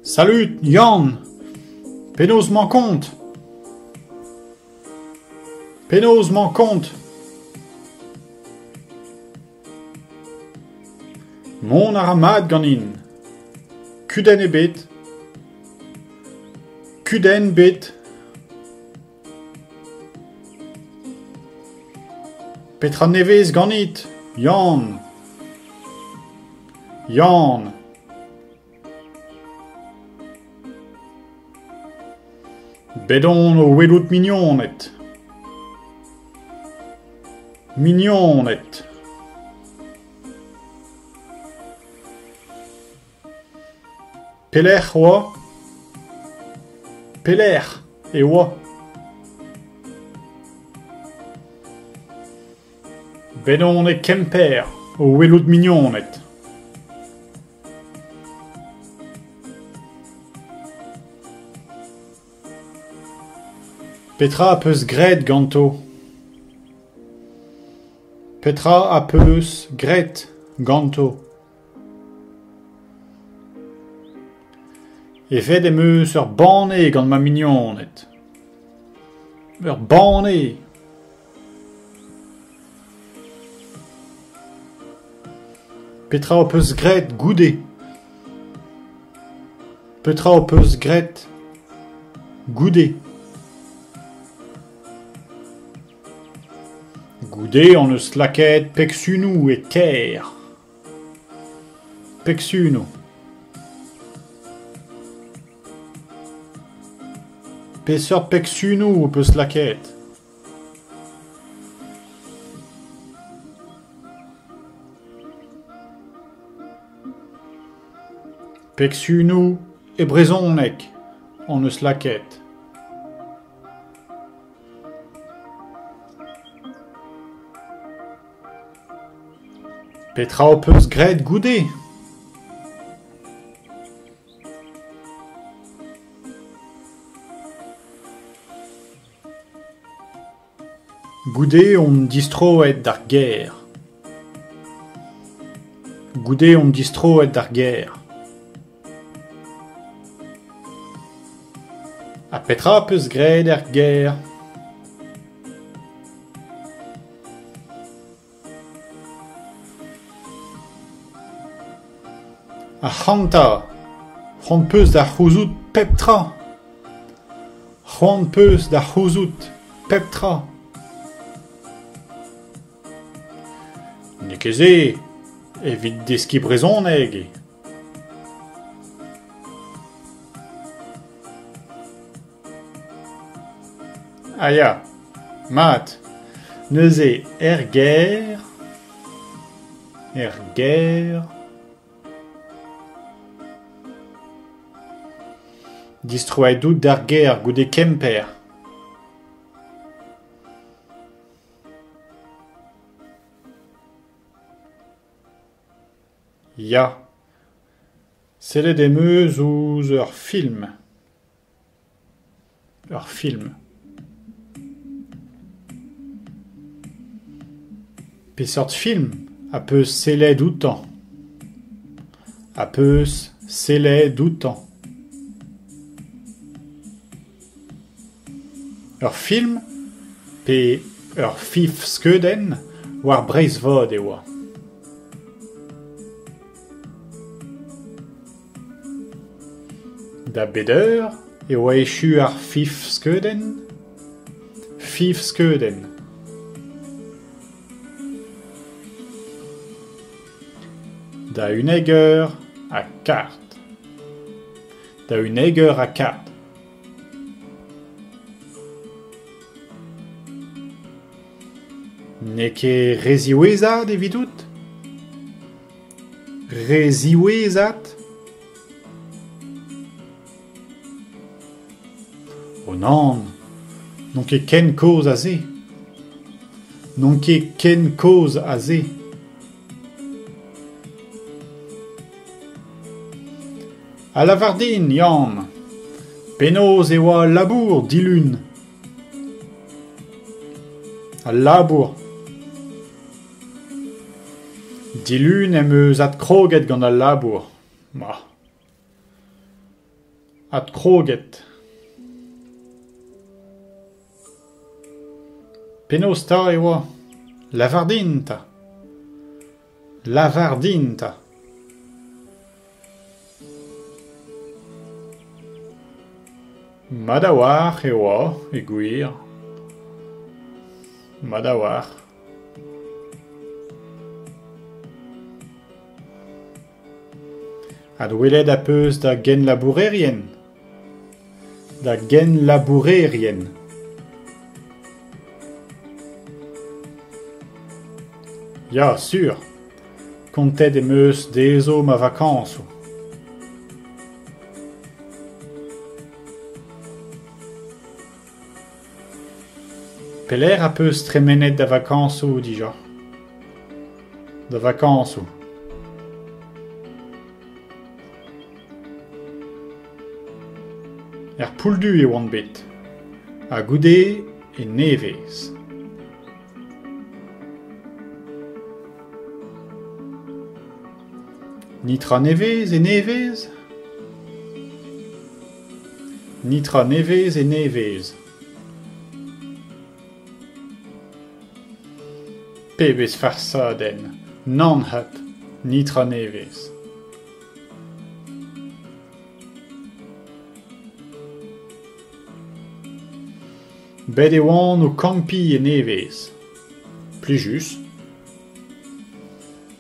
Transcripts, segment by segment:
Salut, Yann. Pénose m'en compte. Pénose m'en compte. Mon aramad ganin. Kuden e bet. Kuden bet. Petra nevez ganit. Yann. Yann. Bedon o welout mignonet. Mignonet. Peler oa. Peler e oa. Bedon e kemper o welout mignonet. Petra a peus gret ganto. Petra a peus gret ganto. Efet em eus ur banne gant ma mignonet. Ur banne. Petra a peus gret goude. Petra a peus gret goude. Goude on eus laket peksunou et ker. Peksunou. Peseur peksunou o peus laket. Peksunou e brezonek on eus laket. Petra o peus gret goude. Goude on distroet d'ar ger. Goude on distroet d'ar ger. A petra peus gret er ger. A c'hanta, c'hant peus da c'houzout pep tra. C'hant peus da c'houzout pep tra. Nekeze, evit deski brezhoneg. Aya, mat, neuze er ger, distroet dout d'ar ger goude kemper. Ya. Sellet em eus ouz ur film. Ur film. Peseurt film a peus sellet outan. A peus sellet outan. Ur film pe ur fif skeudenn war breizvod e oa. Da beder e oa echu ar fif skeudenn. Fif skeudenn. Da uneg eur a kart. Da uneg eur a kart. Ne ket reziouezat evidout? Reziouezat? O nan, non ket ken koz a ze. Non ket ken koz a ze. A lavardin, Yann. Penaos e oa labour dilun. Al labour. Dilun em eus at kroget gant al labour. Ma. At kroget. Penaos ta e oa. Lavardinta. Lavardinta. Madawar e oa, e gwir. Madawar. Ad welet a peus da gen labourerien. Da gen labourerien. Ya, sûr. Kontet em eus dezo ma vakansoù. Pelec'h a peus tremenet da vakansoù, dija. Da vakansoù. Pouldu e oant bet. A goude e nevez. Nitra nevez e nevez? Nitra nevez e nevez. Pebez farsadenn. Nanhat. Nitra nevez. Bet e oan o kampi e nevez. Plijus.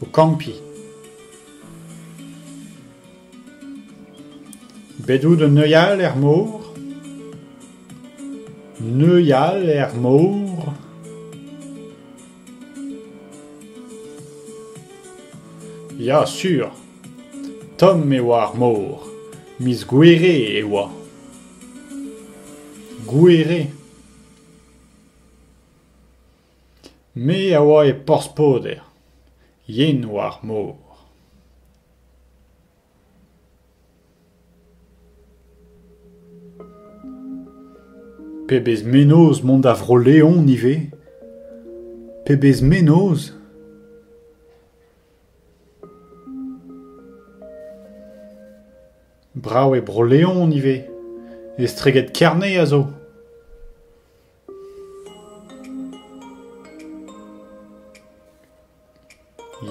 O kampi. Bedout de neuial er mor. Neuial er mor. Ya, sûr. Tom e oa ar mor. Miz gwere e oa. Gwere. Me a oa e porspoder. Yen oa ar mor. Pebez menoz mont da vro leon nive. Pebez menoz. Brav e bro leon nive. Estreget kerne a zo.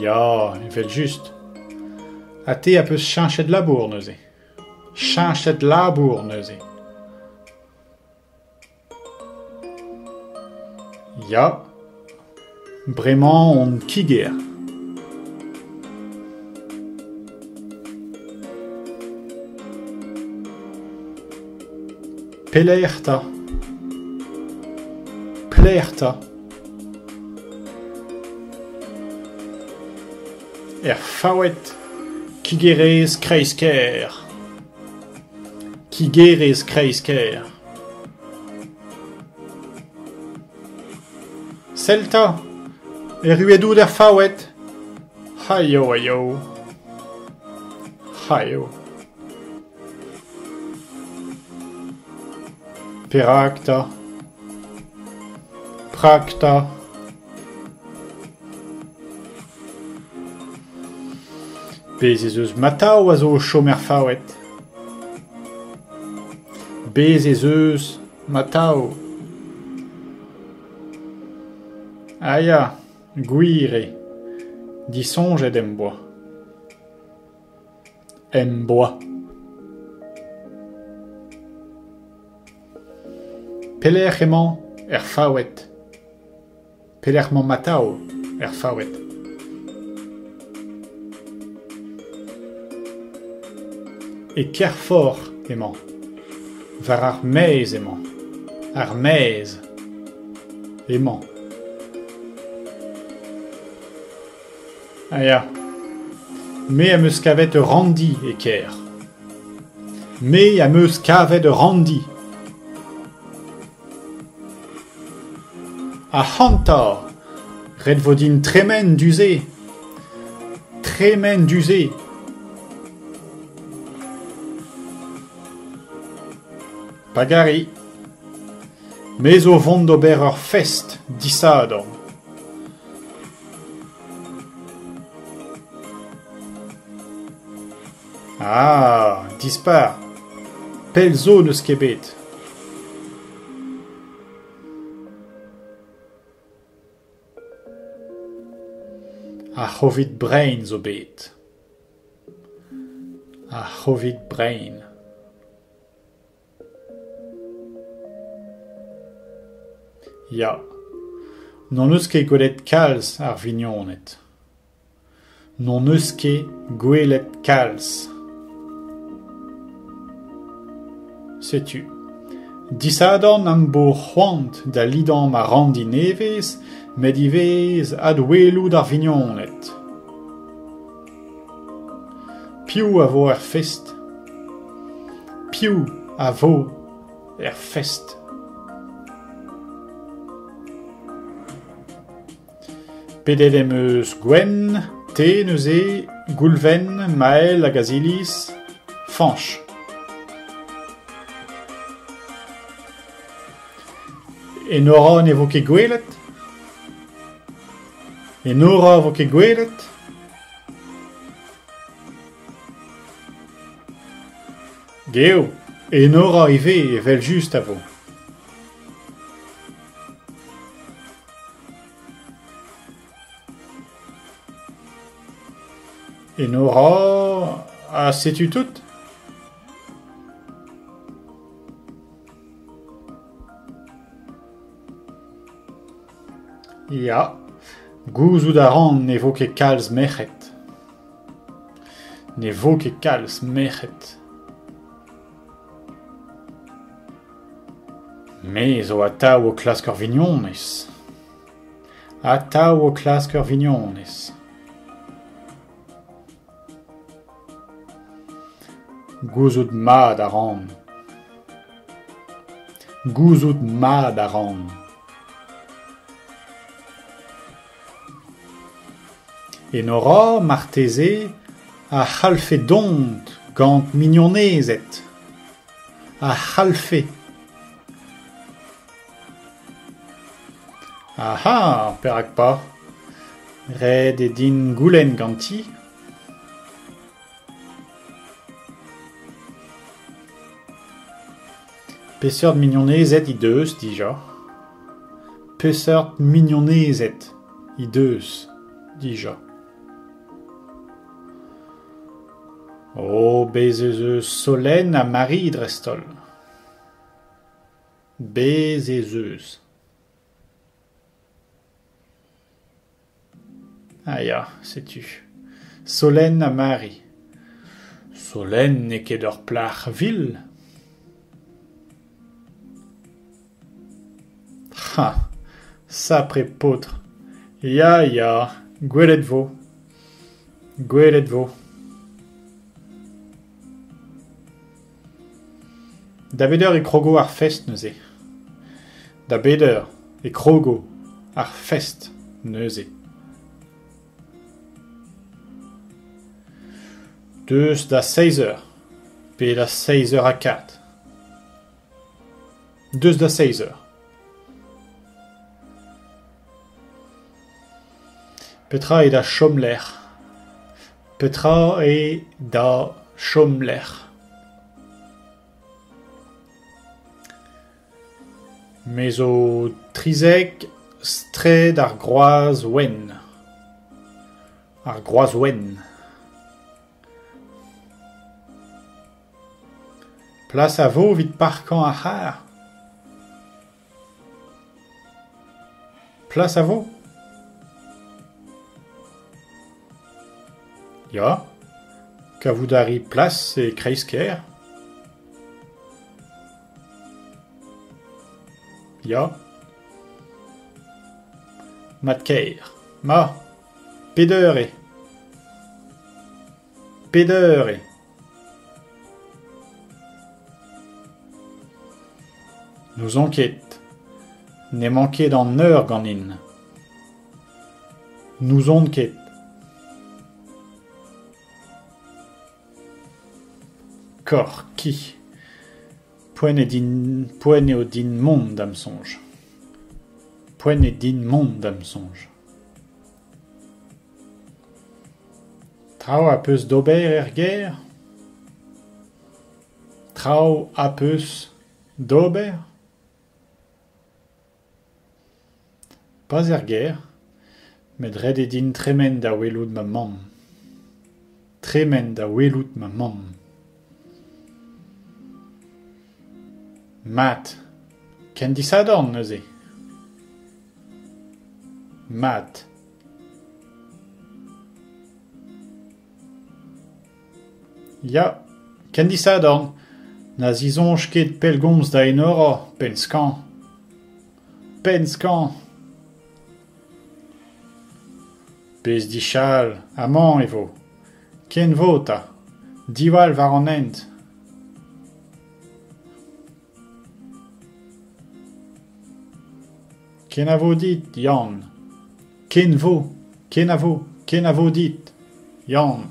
Ya, evel just. Ha te a peus chañchet labour neuze. Chañchet labour neuze. Ya. Bremañ on kiger. Pelec'h-ta. Pelec'h-ta. Faouet. Kigerez kreisker. Kigerez kreisker. Selta. Ruedout faouet. Hayo, hayo. Hayo. Perakta. Prakta. Bez eus mataou a zo chomer faouet. Bez eus mataou. Aya, gwire. Disonjet em boa. Em boa. Pelec'h emañ faouet. Pelec'h emañ mataou faouet. E kerfor emañ. Var ar mez emañ. Ar mez emañ. Aya. Me am eus kavet randi e ker. Me am eus kavet randi. A hanta. Red vodin tremen duze. Tremen duze. Pagari. Mais au vond d'ober ur fest, disadon. Ah, dispar. Pel zo neus ket bet. A c'hovit brain zo bet. A c'hovit brain. Ya. Non eus ket gwelet kalz ar vignonet. Non eus ket gwelet kalz. Setu. Disadon am bo c'hoant da lidan ma randi nevez, met ivez adwelout ar vignonet. Piou a vo er fest. Piou a vo er fest. Pedet em eus Gwen, te neuze, Goulven, Maël hag Azilis, Fanch. E nora ne vo ket gwelet? E nora vo ket gwelet? Geo, e nora ive evel just a vo. E nora... Ah, setu tout? Ya. Gouzout a ran ne vo ket kalz mechet. Ne vo ket kalz mechet. Me zo atav o klask ur vignonez. Atav o klask ur vignonez. Gouzout mad a ran. Gouzout mad a ran. E nora marteze a c'halfe dont gant mignonezet. A c'halfe. Aha, perak pa. Red e din goulenn ganti. Peseurt mignonezet I deus, dija. Peseurt mignonezet I deus, dija. O, bezeus solenn a Marie drestol. Bezeus. Ah ya, setu. Solenn a Marie. Solenn ne ket ur plac'h vil. Ha, sapre potre. Ya, gwelet vo. Gwelet vo. Da beder e krogo ar fest neuze. Da beder e krogo ar fest neuze. Deus da 16 eur. Pe da 16 eur a 4. Deus da 16 eur. Petra e da chomler. Petra e da chomler. Mais o trizek stred ar groaz wen. Ar groaz wen. Plas a vo vit parkan a c'har. Plas a vo. Ya. Kavoudari plas e kreisker. Ya. Mat keir. Ma. Peder e. Peder e. Nous enquête. Ne manquet d'an eur ganin. Nous enquête. Kor ki. Poen eo din mont d'am sonj. Poen e din mont d'am sonj. Traoù a peus d'ober ger? Traoù a peus d'ober? Pas ger, met red e din tremen da welout ma mamm. Tremen da welout ma mamm. Mat, ken disadorn neuze? Mat. Ya, ken disadorn, na zizonj ket pellgomz da enora, penskan. Penskan. Bez di chal, amañ e vo. Ken vo ta, diwall war an ent. Ken a vo dit, Yann. Ken a vo dit, Yann.